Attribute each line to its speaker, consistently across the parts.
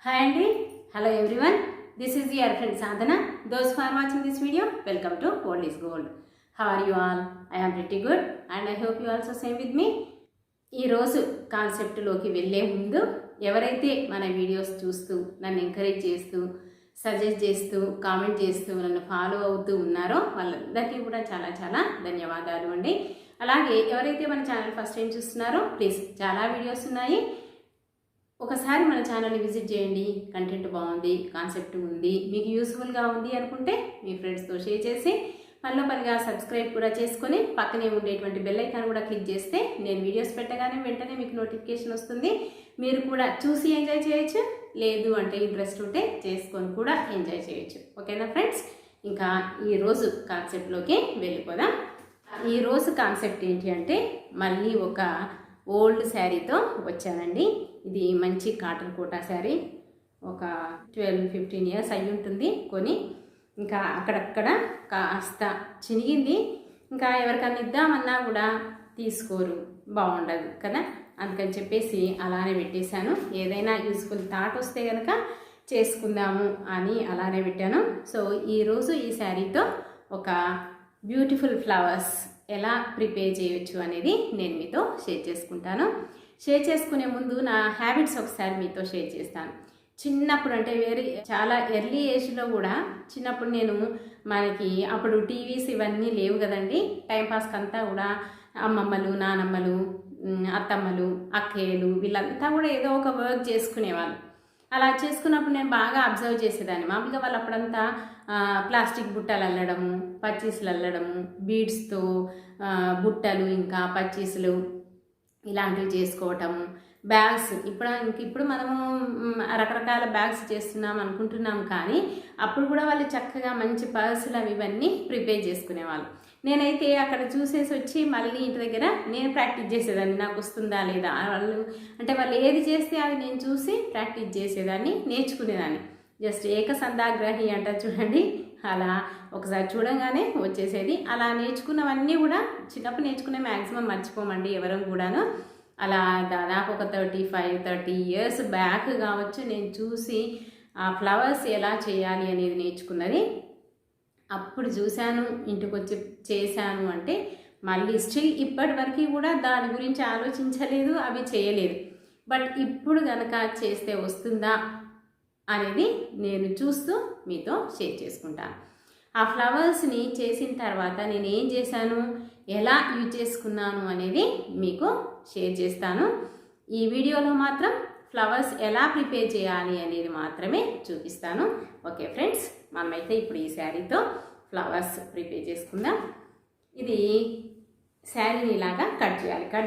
Speaker 1: Hi Andy, hello everyone. This is your friend Sadhana. Those who are watching this video, welcome to Gold is Gold. How are you all? I am pretty good and I hope you also same with me. ఈ రోజు concept లోకి వెళ్ళే ముందు ఎవరైతే మన videos చూస్తూ నన్ను encourage చేస్తూ సజెస్ట్ చేస్తూ కామెంట్ చేస్తూ నన్ను ఫాలో అవుతూ ఉన్నారో వాళ్ళందరికీ కూడా చాలా చాలా ధన్యవాదాలు అండి. అలాగే ఎవరైతే మన ఛానల్ ఫస్ట్ టైం చూస్తున్నారో ప్లీజ్ చాలా వీడియోస్ ఉన్నాయి, ఒకసారి మన ఛానల్ని విజిట్ చేయండి. కంటెంట్ బాగుంది, కాన్సెప్ట్ ఉంది, మీకు యూస్ఫుల్గా ఉంది అనుకుంటే మీ ఫ్రెండ్స్తో షేర్ చేసి పనిగా సబ్స్క్రైబ్ కూడా చేసుకొని పక్కనే ఉండేటువంటి బెల్ ఐకాన్ కూడా క్లిక్ చేస్తే నేను వీడియోస్ పెట్టగానే వెంటనే మీకు నోటిఫికేషన్ వస్తుంది. మీరు కూడా చూసి ఎంజాయ్ చేయొచ్చు, లేదు అంటే ఇంట్రెస్ట్ ఉంటే చేసుకొని కూడా ఎంజాయ్ చేయొచ్చు. ఓకేనా ఫ్రెండ్స్, ఇంకా ఈరోజు కాన్సెప్ట్లోకి వెళ్ళిపోదాం. ఈరోజు కాన్సెప్ట్ ఏంటి అంటే మళ్ళీ ఒక ఓల్డ్ శారీతో వచ్చానండి. ఇది మంచి కాటన్ కోటా శారీ, ఒక 12-15 ఇయర్స్ అయి ఉంటుంది కొని. ఇంకా అక్కడక్కడ కాస్త చినిగింది, ఇంకా ఎవరికన్నా ఇద్దామన్నా కూడా తీసుకోరు, బాగుండదు కదా, అందుకని చెప్పేసి అలానే పెట్టేశాను. ఏదైనా యూస్ఫుల్ థాట్ వస్తే కనుక చేసుకుందాము అని అలానే పెట్టాను. సో ఈరోజు ఈ శారీతో ఒక బ్యూటిఫుల్ ఫ్లవర్స్ ఎలా ప్రిపేర్ చేయొచ్చు అనేది నేను మీతో షేర్ చేసుకుంటాను. షేర్ చేసుకునే ముందు నా హ్యాబిట్స్ ఒకసారి మీతో షేర్ చేస్తాను. చిన్నప్పుడు అంటే చాలా ఎర్లీ ఏజ్లో కూడా చిన్నప్పుడు నేను మనకి అప్పుడు టీవీస్ ఇవన్నీ లేవు కదండి. టైంపాస్కి అంతా కూడా అమ్మమ్మలు, నానమ్మలు, అత్తమ్మలు, అక్కయ్యలు వీళ్ళంతా కూడా ఏదో ఒక వర్క్ చేసుకునేవాళ్ళు. అలా చేసుకున్నప్పుడు నేను బాగా అబ్జర్వ్ చేసేదాన్ని. మామూలుగా వాళ్ళు అప్పుడంతా ప్లాస్టిక్ బుట్టలు అల్లడము, పచ్చీసులు అల్లడము, బీడ్స్తో బుట్టలు ఇంకా పచ్చీసులు ఇలాంటివి చేసుకోవటము, బ్యాగ్స్. ఇప్పుడు మనము రకరకాల బ్యాగ్స్ చేస్తున్నాం అనుకుంటున్నాం, కానీ అప్పుడు కూడా వాళ్ళు చక్కగా మంచి పర్సులు అవి ఇవన్నీ ప్రిపేర్ చేసుకునేవాళ్ళు. నేనైతే అక్కడ చూసేసి వచ్చి మళ్ళీ ఇంటి దగ్గర నేను ప్రాక్టీస్ చేసేదాన్ని, నాకు వస్తుందా లేదా. వాళ్ళు ఏది చేస్తే అది నేను చూసి ప్రాక్టీస్ చేసేదాన్ని, నేర్చుకునేదాన్ని. జస్ట్ ఏకసంధాగ్రహి అంటారు చూడండి, అలా ఒకసారి చూడంగానే వచ్చేసేది. అలా నేర్చుకున్నవన్నీ కూడా చిన్నప్పుడు నేర్చుకునే మ్యాక్సిమం మర్చిపోమండి ఎవరం కూడాను. అలా దాదాపు ఒక 35-30 ఇయర్స్ బ్యాక్ కావచ్చు నేను చూసి ఆ ఫ్లవర్స్ ఎలా చేయాలి అనేది నేర్చుకున్నది. అప్పుడు చూశాను, ఇంటికి వచ్చి చేశాను అంటే మళ్ళీ స్టిల్ ఇప్పటి వరకు కూడా దాని గురించి ఆలోచించలేదు, అవి చేయలేదు. బట్ ఇప్పుడు కనుక చేస్తే వస్తుందా అనేది నేను చూస్తూ మీతో షేర్ చేసుకుంటాను. ఆ ఫ్లవర్స్ని చేసిన తర్వాత నేను ఏం చేశాను, ఎలా యూజ్ చేసుకున్నాను అనేది మీకు షేర్ చేస్తాను. ఈ వీడియోలో మాత్రం ఫ్లవర్స్ ఎలా ప్రిపేర్ చేయాలి అనేది మాత్రమే చూపిస్తాను. ఓకే ఫ్రెండ్స్, మనమైతే ఇప్పుడు ఈ శారీతో ఫ్లవర్స్ ప్రిపేర్ చేసుకుందాం. ఇది శారీని ఇలాగా కట్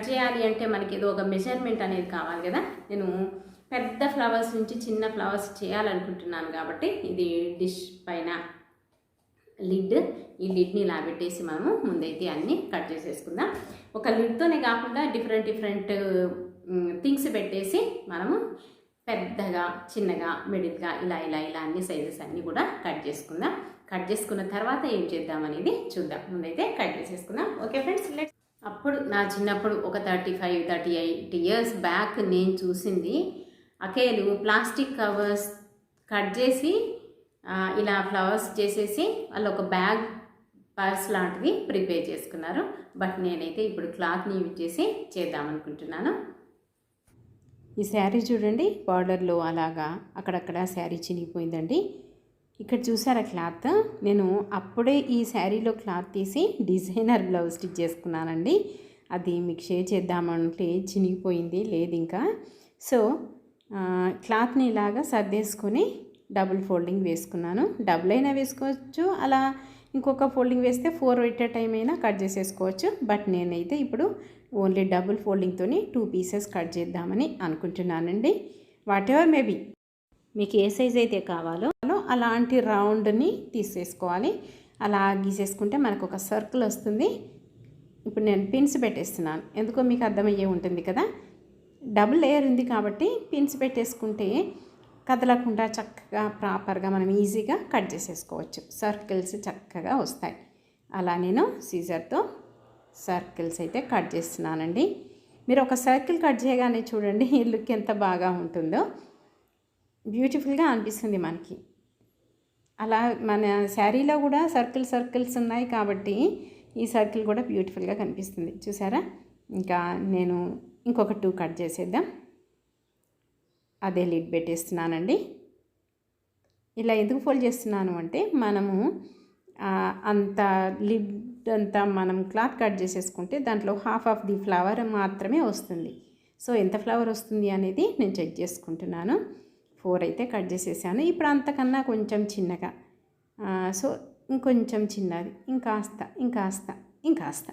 Speaker 1: చేయాలి అంటే మనకి ఏదో ఒక మెజర్మెంట్ అనేది కావాలి కదా. నేను పెద్ద ఫ్లవర్స్ నుంచి చిన్న ఫ్లవర్స్ చేయాలనుకుంటున్నాను కాబట్టి ఇది డిష్ పైన ఈ లిడ్ని ఇలా పెట్టేసి మనము ముందైతే అన్నీ కట్ చేసేసుకుందాం. ఒక లిడ్తోనే కాకుండా డిఫరెంట్ థింగ్స్ పెట్టేసి మనము పెద్దగా, చిన్నగా, మిడిల్గా ఇలా అన్ని సైజెస్ అన్నీ కూడా కట్ చేసుకుందాం. కట్ చేసుకున్న తర్వాత ఏం చేద్దాం అనేది చూద్దాం. ముందైతే కట్ చేసేసుకుందాం. ఓకే ఫ్రెండ్స్, అప్పుడు నా చిన్నప్పుడు ఒక 35-38 ఇయర్స్ బ్యాక్ నేను చూసింది, అకేలు ప్లాస్టిక్ కవర్స్ కట్ చేసి ఇలా ఫ్లవర్స్ చేసేసి వాళ్ళు ఒక బ్యాగ్, పర్స్ లాంటిది ప్రిపేర్ చేసుకున్నారు. బట్ నేనైతే ఇప్పుడు క్లాత్ని యూజ్ చేసి చేద్దామనుకుంటున్నాను. ఈ శారీ చూడండి, బార్డర్లో అలాగా అక్కడక్కడ శారీ చినిగిపోయిందండి. ఇక్కడ చూసారా క్లాత్, నేను అప్పుడే ఈ శారీలో క్లాత్ తీసి డిజైనర్ బ్లౌజ్ స్టిచ్ చేసుకున్నానండి. అది మీకు షేర్ చేద్దామంటే చినిగిపోయింది, లేదు ఇంకా. సో క్లాత్ని ఇలాగా సర్దేసుకొని డబుల్ ఫోల్డింగ్ వేసుకున్నాను. డబుల్ అయినా వేసుకోవచ్చు, అలా ఇంకొక ఫోల్డింగ్ వేస్తే 4 ఎట్ ఎ టైం అయినా కట్ చేసేసుకోవచ్చు. బట్ నేనైతే ఇప్పుడు ఓన్లీ డబుల్ ఫోల్డింగ్తో 2 పీసెస్ కట్ చేద్దామని అనుకుంటున్నానండి. వాట్ ఎవర్ మేబీ మీకు ఏ సైజ్ అయితే కావాలో అలాంటి రౌండ్ని తీసేసుకోవాలి. అలా గీసేసుకుంటే మనకు ఒక సర్కిల్ వస్తుంది. ఇప్పుడు నేను పిన్స్ పెట్టేస్తున్నాను, ఎందుకో మీకు అర్థమయ్యే ఉంటుంది కదా. డబుల్ లేయర్ ఉంది కాబట్టి పిన్స్ పెట్టేసుకుంటే కదలకుండా చక్కగా ప్రాపర్గా మనం ఈజీగా కట్ చేసేసుకోవచ్చు. సర్కిల్స్ చక్కగా వస్తాయి. అలా నేను సీజర్తో సర్కిల్స్ అయితే కట్ చేస్తున్నానండి. మీరు ఒక సర్కిల్ కట్ చేయగానే చూడండి ఈ లుక్ ఎంత బాగా ఉంటుందో. బ్యూటిఫుల్గా అనిపిస్తుంది మనకి. అలా మన శారీలో కూడా సర్కిల్స్ ఉన్నాయి కాబట్టి ఈ సర్కిల్ కూడా బ్యూటిఫుల్గా కనిపిస్తుంది. చూసారా? ఇంకా నేను ఇంకొక 2 కట్ చేసేద్దాం. అదే లిడ్ పెట్టేస్తున్నానండి. ఇలా ఎందుకు ఫోల్డ్ చేస్తున్నాను అంటే మనము అంత లిడ్ అంతా మనం క్లాత్ కట్ చేసేసుకుంటే దాంట్లో హాఫ్ ఆఫ్ ది ఫ్లవర్ మాత్రమే వస్తుంది. సో ఎంత ఫ్లవర్ వస్తుంది అనేది నేను చెక్ చేసుకుంటున్నాను. 4 అయితే కట్ చేసేసాను. ఇప్పుడు అంతకన్నా కొంచెం చిన్నగా, సో ఇంకొంచెం చిన్నది, ఇంకాస్త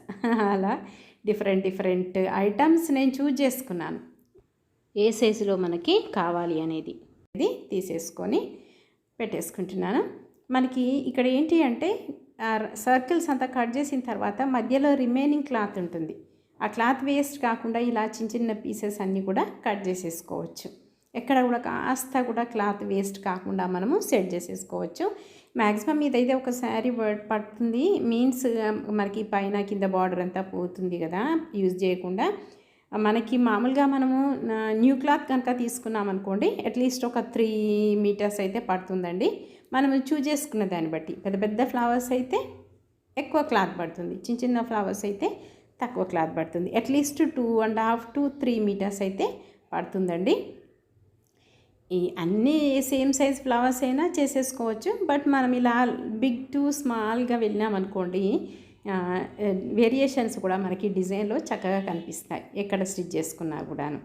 Speaker 1: అలా డిఫరెంట్ ఐటమ్స్ నేను చూజ్ చేసుకున్నాను. ఏ సైజులో మనకి కావాలి అనేది ఇది తీసేసుకొని పెట్టేసుకుంటున్నాను. మనకి ఇక్కడ ఏంటి అంటే సర్కిల్స్ అంతా కట్ చేసిన తర్వాత మధ్యలో రిమైనింగ్ క్లాత్ ఉంటుంది. ఆ క్లాత్ వేస్ట్ కాకుండా ఇలా చిన్న పీసెస్ అన్నీ కూడా కట్ చేసేసుకోవచ్చు. ఎక్కడ కూడా కాస్త కూడా క్లాత్ వేస్ట్ కాకుండా మనము సెట్ చేసేసుకోవచ్చు. మ్యాక్సిమం ఇదైతే ఒక శారీ పడుతుంది, మీన్స్ మనకి పైన కింద బార్డర్ అంతా పోతుంది కదా యూజ్ చేయకుండా. మనకి మామూలుగా మనము న్యూ క్లాత్ కనుక తీసుకున్నాం అనుకోండి, అట్లీస్ట్ ఒక 3 మీటర్స్ అయితే పడుతుందండి. మనం చూజ్ చేసుకున్న దాన్ని బట్టి పెద్ద ఫ్లవర్స్ అయితే ఎక్కువ క్లాత్ పడుతుంది, చిన్న ఫ్లవర్స్ అయితే తక్కువ క్లాత్ పడుతుంది. అట్లీస్ట్ 2.5 to 3 మీటర్స్ అయితే పడుతుందండి. ఈ అన్నీ సేమ్ సైజ్ ఫ్లవర్స్ అయినా చేసేసుకోవచ్చు. బట్ మనం ఇలా బిగ్ టు స్మాల్గా వెళ్ళినామనుకోండి, వేరియేషన్స్ కూడా మనకి డిజైన్లో చక్కగా కనిపిస్తాయి ఎక్కడ స్టిచ్ చేసుకున్నా కూడాను.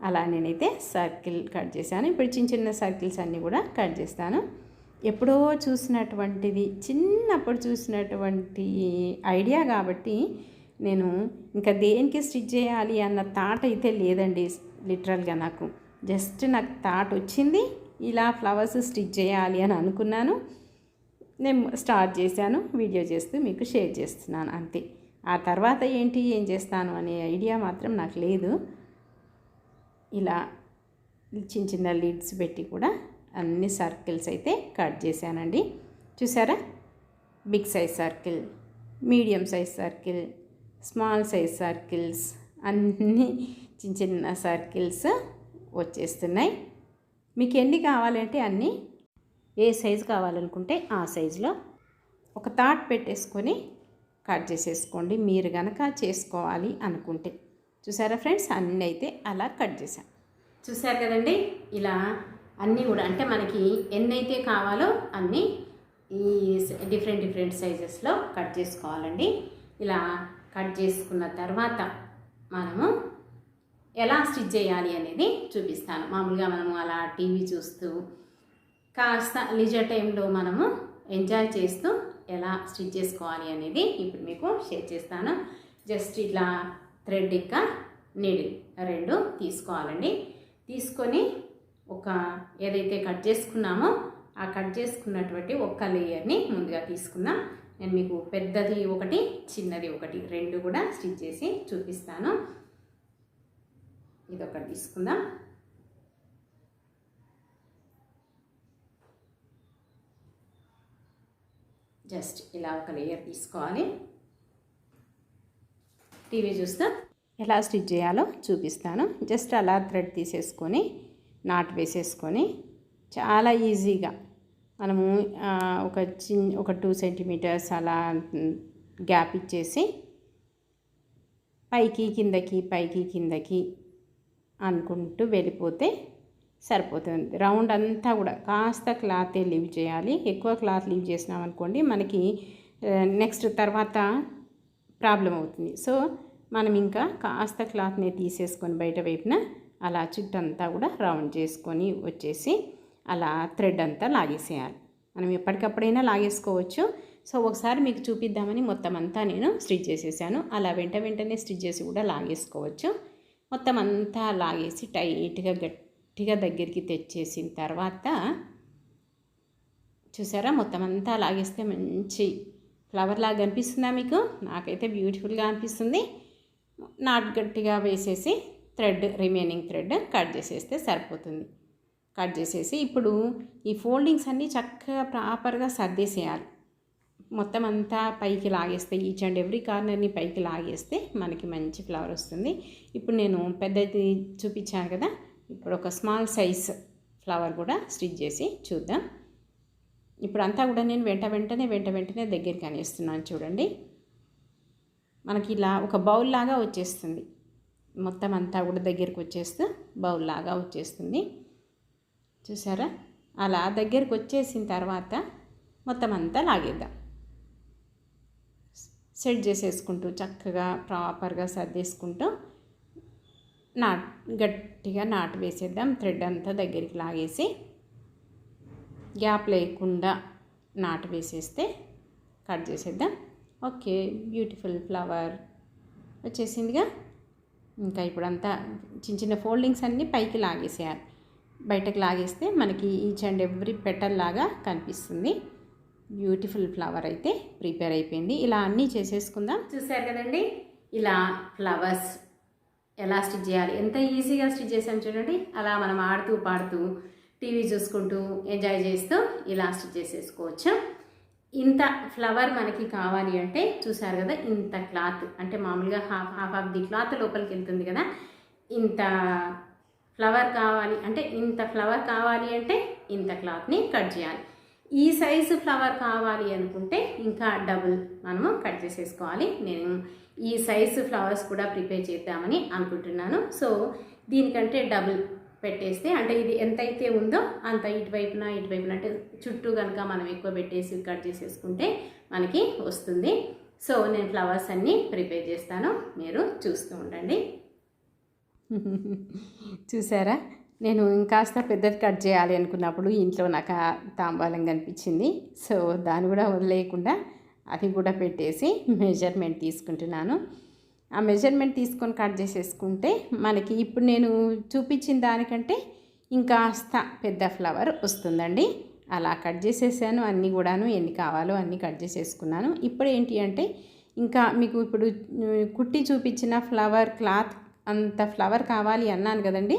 Speaker 1: అలా నేనైతే సర్కిల్ కట్ చేశాను. ఇప్పుడు చిన్న సర్కిల్స్ అన్నీ కూడా కట్ చేస్తాను. ఎప్పుడో చూసినటువంటిది, చిన్నప్పుడు చూసినటువంటి ఐడియా కాబట్టి నేను ఇంకా దేనికి స్టిచ్ చేయాలి అన్న థాట్ అయితే లేదండి. లిటరల్గా నాకు థాట్ వచ్చింది, ఇలా ఫ్లవర్స్ స్టిచ్ చేయాలి అని అనుకున్నాను. నేను స్టార్ట్ చేశాను, వీడియో చేస్తూ మీకు షేర్ చేస్తున్నాను అంతే. ఆ తర్వాత ఏం చేస్తాను అనే ఐడియా మాత్రం నాకు లేదు. ఇలా చిన్న లిడ్స్ పెట్టి కూడా అన్ని సర్కిల్స్ అయితే కట్ చేశానండి. చూసారా? Big size circle, medium size circle, small size circles, అన్నీ చిన్న సర్కిల్స్ వచ్చేస్తున్నాయి. మీకు ఎన్ని కావాలంటే అన్నీ, ఏ సైజు కావాలనుకుంటే ఆ సైజులో ఒక థాట్ పెట్టేసుకొని కట్ చేసేసుకోండి మీరు గనక చేసుకోవాలి అనుకుంటే. చూసారా ఫ్రెండ్స్? అన్నీ అయితే అలా కట్ చేశాను. చూసారు కదండి? ఇలా అన్నీ కూడా అంటే మనకి ఎన్నైతే కావాలో అన్నీ ఈ డిఫరెంట్ సైజెస్లో కట్ చేసుకోవాలండి. ఇలా కట్ చేసుకున్న తర్వాత మనము ఎలా స్టిచ్ చేయాలి అనేది చూపిస్తాను. మామూలుగా మనము అలా టీవీ చూస్తూ కాస్త లీజర్ టైంలో మనము ఎంజాయ్ చేస్తూ ఎలా స్టిచ్ చేసుకోవాలి అనేది ఇప్పుడు మీకు షేర్ చేస్తాను. జస్ట్ ఇట్లా థ్రెడ్ ఇంకా నీడిల్ 2 తీసుకోవాలండి. తీసుకొని ఒక ఏదైతే కట్ చేసుకున్నామో ఆ కట్ చేసుకున్నటువంటి ఒక్క లేయర్ని ముందుగా తీసుకుందాం. నేను మీకు పెద్దది ఒకటి, చిన్నది ఒకటి 2 కూడా స్టిచ్ చేసి చూపిస్తాను. ఇదొకటి తీసుకుందాం. జస్ట్ ఇలా ఒక లేయర్ తీసుకోవాలి. టీవీ చూస్తా ఎలా స్టిచ్ చేయాలో చూపిస్తాను. జస్ట్ అలా థ్రెడ్ తీసేసుకొని నాట్ వేసేసుకొని చాలా ఈజీగా మనము ఒక 2 సెంటీమీటర్స్ అలా గ్యాప్ ఇచ్చేసి పైకి కిందకి అనుకుంటూ వెళ్ళిపోతే సరిపోతుంది. రౌండ్ అంతా కూడా కాస్త క్లాతే లీవ్ చేయాలి. ఎక్కువ క్లాత్ లీవ్ చేసినామనుకోండి మనకి నెక్స్ట్ తర్వాత ప్రాబ్లం అవుతుంది. సో మనం ఇంకా కాస్త క్లాత్ని తీసేసుకొని బయట వైపున అలా చుట్టంతా కూడా రౌండ్ చేసుకొని వచ్చేసి అలా థ్రెడ్ అంతా లాగేసేయాలి. మనం ఎప్పటికప్పుడైనా లాగేసుకోవచ్చు. సో ఒకసారి మీకు చూపిద్దామని మొత్తం అంతా నేను స్టిచ్ చేసేసాను. అలా వెంటనే స్టిచ్ చేసి కూడా లాగేసుకోవచ్చు. మొత్తం అంతా లాగేసి టైట్గా గట్టిగా దగ్గరికి తెచ్చేసిన తర్వాత చూసారా, మొత్తం అంతా లాగేస్తే మంచి ఫ్లవర్ లాగా అనిపిస్తుందా మీకు? నాకైతే బ్యూటిఫుల్గా అనిపిస్తుంది. నాట్ గట్టిగా వేసేసి రిమైనింగ్ థ్రెడ్ కట్ చేసేస్తే సరిపోతుంది. కట్ చేసేసి ఇప్పుడు ఈ ఫోల్డింగ్స్ అన్నీ చక్కగా ప్రాపర్గా సర్దేసేయాలి. మొత్తం అంతా పైకి లాగేస్తే ఈచ్ అండ్ ఎవ్రీ కార్నర్ని పైకి లాగేస్తే మనకి మంచి ఫ్లవర్ వస్తుంది. ఇప్పుడు నేను పెద్దది చూపించాను కదా, ఇప్పుడు ఒక స్మాల్ సైజ్ ఫ్లవర్ కూడా స్టిచ్ చేసి చూద్దాం. ఇప్పుడు అంతా కూడా నేను వెంట వెంటనే దగ్గరికి అనేస్తున్నాను. చూడండి, మనకి ఇలా ఒక బౌల్ లాగా వచ్చేస్తుంది. మొత్తం అంతా కూడా దగ్గరికి వచ్చేస్తూ బౌల్ లాగా వచ్చేస్తుంది. చూసారా? అలా దగ్గరికి వచ్చేసిన తర్వాత మొత్తం అంతా లాగేద్దాం. సెట్ చేసేసుకుంటూ చక్కగా ప్రాపర్గా సర్దేసుకుంటూ గట్టిగా నాటు వేసేద్దాం. థ్రెడ్ అంతా దగ్గరికి లాగేసి గ్యాప్ లేకుండా నాటు వేసేస్తే కట్ చేసేద్దాం. ఓకే, బ్యూటిఫుల్ ఫ్లవర్ వచ్చేసిందిగా. ఇంకా ఇప్పుడంతా చిన్న ఫోల్డింగ్స్ అన్నీ పైకి లాగేసేయాలి. బయటకు లాగేస్తే మనకి ఈచ్ అండ్ ఎవ్రీ పెటల్ లాగా కనిపిస్తుంది. బ్యూటిఫుల్ ఫ్లవర్ అయితే ప్రిపేర్ అయిపోయింది. ఇలా అన్నీ చేసేసుకుందాం. చూసారు కదండి, ఇలా ఫ్లవర్స్ ఎలా స్టిచ్ చేయాలి, ఎంత ఈజీగా స్టిచ్ చేసాం చూడండి. అలా మనం ఆడుతూ పాడుతూ టీవీ చూసుకుంటూ ఎంజాయ్ చేస్తూ ఇలా స్టిచ్ చేసేసుకోవచ్చు. ఇంత ఫ్లవర్ మనకి కావాలి అంటే చూసారు కదా, ఇంత క్లాత్ అంటే మామూలుగా హాఫ్ ఆఫ్ ది క్లాత్ లోపలికి వెళ్తుంది కదా. ఇంత ఫ్లవర్ కావాలి అంటే ఇంత క్లాత్ని కట్ చేయాలి. ఈ సైజు ఫ్లవర్ కావాలి అనుకుంటే ఇంకా డబుల్ మనము కట్ చేసేసుకోవాలి. నేను ఈ సైజు ఫ్లవర్స్ కూడా ప్రిపేర్ చేద్దామని అనుకుంటున్నాను. సో దీనికంటే డబుల్ పెట్టేస్తే, అంటే ఇది ఎంతైతే ఉందో అంత ఇటువైపున అంటే చుట్టూ కనుక మనం ఎక్కువ పెట్టేసి కట్ చేసేసుకుంటే మనకి వస్తుంది. సో నేను ఫ్లవర్స్ అన్నీ ప్రిపేర్ చేస్తాను, మీరు చూస్తూ ఉండండి. చూసారా, నేను ఇంకాస్త పెద్దది కట్ చేయాలి అనుకున్నప్పుడు ఇంట్లో నాకు తాంబాలం కనిపించింది. సో దాన్ని కూడా వదిలేయకుండా అది కూడా పెట్టేసి మెజర్మెంట్ తీసుకుంటున్నాను. ఆ మెజర్మెంట్ తీసుకొని కట్ చేసేసుకుంటే మనకి ఇప్పుడు నేను చూపించిన దానికంటే ఇంకాస్త పెద్ద ఫ్లవర్ వస్తుందండి. అలా కట్ చేసేసాను అన్నీ కూడాను, ఎన్ని కావాలో అన్నీ కట్ చేసేసుకున్నాను. ఇప్పుడు ఏంటి అంటే ఇంకా మీకు ఇప్పుడు కుట్టి చూపించిన ఫ్లవర్ క్లాత్ అంత ఫ్లవర్ కావాలి అన్నాను కదండి.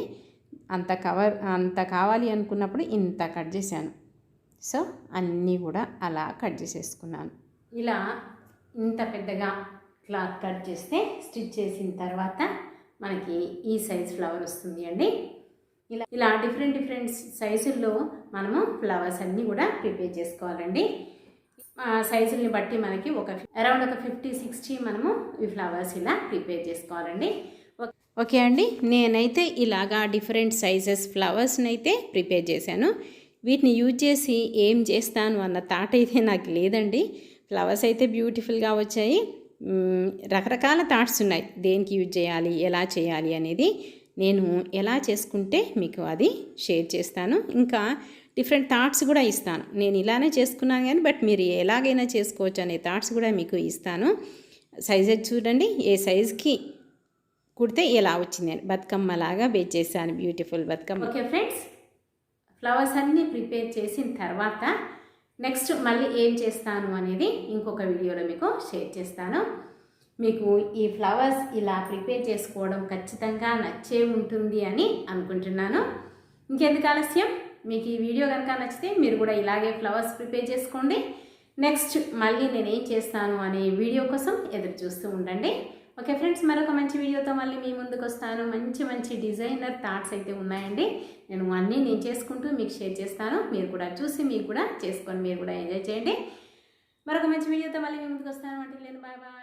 Speaker 1: అంత కావాలి అనుకున్నప్పుడు ఇంత కట్ చేశాను. సో అన్నీ కూడా అలా కట్ చేసేసుకున్నాను. ఇలా ఇంత పెద్దగా క్లాత్ కట్ చేస్తే స్టిచ్ చేసిన తర్వాత మనకి ఈ సైజ్ ఫ్లవర్ వస్తుంది అండి. ఇలా డిఫరెంట్ సైజుల్లో మనము ఫ్లవర్స్ అన్నీ కూడా ప్రిపేర్ చేసుకోవాలండి. సైజుల్ని బట్టి మనకి అరౌండ్ ఒక 50-60 మనము ఈ ఫ్లవర్స్ ఇలా ప్రిపేర్ చేసుకోవాలండి. ఓకే అండి, నేనైతే ఇలాగా డిఫరెంట్ సైజెస్ ఫ్లవర్స్ని అయితే ప్రిపేర్ చేశాను. వీటిని యూజ్ చేసి ఏం చేస్తాను అన్న థాట్ అయితే నాకు లేదండి. ఫ్లవర్స్ అయితే బ్యూటిఫుల్గా వచ్చాయి. రకరకాల థాట్స్ ఉన్నాయి, దేనికి యూజ్ చేయాలి, ఎలా చేయాలి అనేది. నేను ఎలా చేసుకుంటే మీకు అది షేర్ చేస్తాను. ఇంకా డిఫరెంట్ థాట్స్ కూడా ఇస్తాను. నేను ఇలానే చేసుకున్నాను కానీ బట్ మీరు ఎలాగైనా చేసుకోవచ్చు అనే థాట్స్ కూడా మీకు ఇస్తాను. సైజెస్ చూడండి, ఏ సైజ్కి కుడితే ఎలా వచ్చింది అని బతుకమ్మలాగా బేస్ చేశాను. Beautiful Bathukamma. Okay friends, flowers అన్నీ ప్రిపేర్ చేసిన తర్వాత నెక్స్ట్ మళ్ళీ ఏం చేస్తాను అనేది ఇంకొక వీడియోలో మీకు షేర్ చేస్తాను. మీకు ఈ ఫ్లవర్స్ ఇలా ప్రిపేర్ చేసుకోవడం ఖచ్చితంగా నచ్చే ఉంటుంది అని అనుకుంటున్నాను. ఇంకెందుకు ఆలస్యం, మీకు ఈ వీడియో కనుక నచ్చితే మీరు కూడా ఇలాగే ఫ్లవర్స్ ప్రిపేర్ చేసుకోండి. నెక్స్ట్ మళ్ళీ నేనేం చేస్తాను అనే వీడియో కోసం ఎదురు చూస్తూ ఉండండి. ఓకే ఫ్రెండ్స్, మరొక మంచి వీడియోతో మళ్ళీ మీ ముందుకు వస్తాను. మంచి డిజైనర్ థాట్స్ అయితే ఉన్నాయండి. నేను చేసుకుంటూ మీకు షేర్ చేస్తాను. మీరు కూడా చూసి మీరు కూడా చేసుకొని మీరు కూడా ఎంజాయ్ చేయండి. మరొక మంచి వీడియోతో మళ్ళీ మీ ముందుకు వస్తాను. అంటే బాయ్ బాయ్.